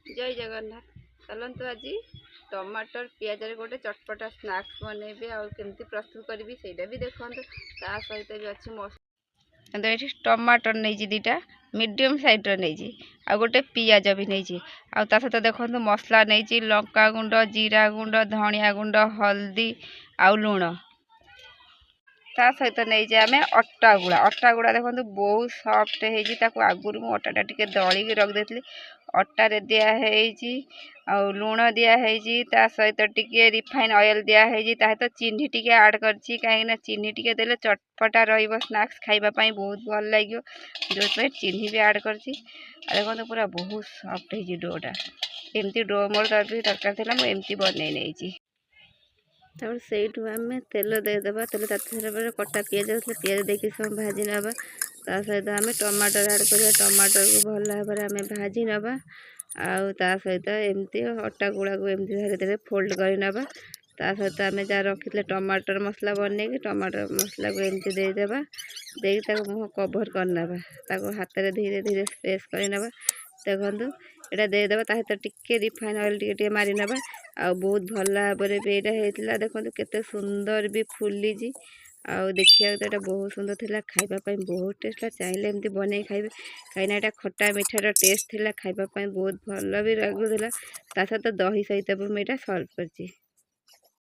जय जगन्नाथ। चलतु आज टमाटर पियाज गोटे चटपटा स्नाक्स बनैबे आमती प्रस्तुत करी से भी देखो ता सहित भी अच्छी मसला ये टमाटर नहीं दीटा मीडियम साइज्र नहीं आ गोटे पियाज भी नहीं आ सहित देखो मसला नहीं लंका गुंड जीरा गुंड धनिया गुंड हल्दी आउ लुण ता सहित नहीं आम अटा गुड़ा देखो बहुत सफ्ट हो आगुरी मु अटा टे दलिकी रखी अटारे दिखाई लुण दिखाई सहित टिके रिफाइन ऑयल दिखाई सहित चीनी टिके ऐड करछि कहीं चीनी टिके देले चटपटा रहिबो स्नैक्स खाइबा बहुत भल लगे जो चीनी भी ऐड करछि देखो पूरा बहुत सफ्ट है डोटा एमती डो मोर दरकार था मुझे बन नहीं तब से आम तेल देदेबा तेल तार कटा पिज पिज देखिए सब भाजी नवा ता सहित आम टमाटर ऐड कर टमाटर को भल भाव आम भाजी नवा ता सहित एमती अटा गुड़ा को एमती धीरे धीरे फोल्ड कर नवा ता सहित आम जहाँ रखी टमाटर मसला बनने टमाटर मसला को एमती देदेबा दे मुँह कभर करना हाथ में धीरे धीरे स्पेस कर नवा देखु यहाँ देदेबा सहित टिके रिफाइन ऑयल टे मारी नवा आ बहुत भल भाव में यहाँ देखो केते सुंदर भी फुली देखिए तो बहुत सुंदर थिला खाइबापी बहुत टेस्ट चाहिए एमती बन खाइबे कहीं यहाँ खट्टा मीठार टेस्ट थिला खाइबापी बहुत भल भी लगुला सहित दही सहित भी मुझे सर्व करछि।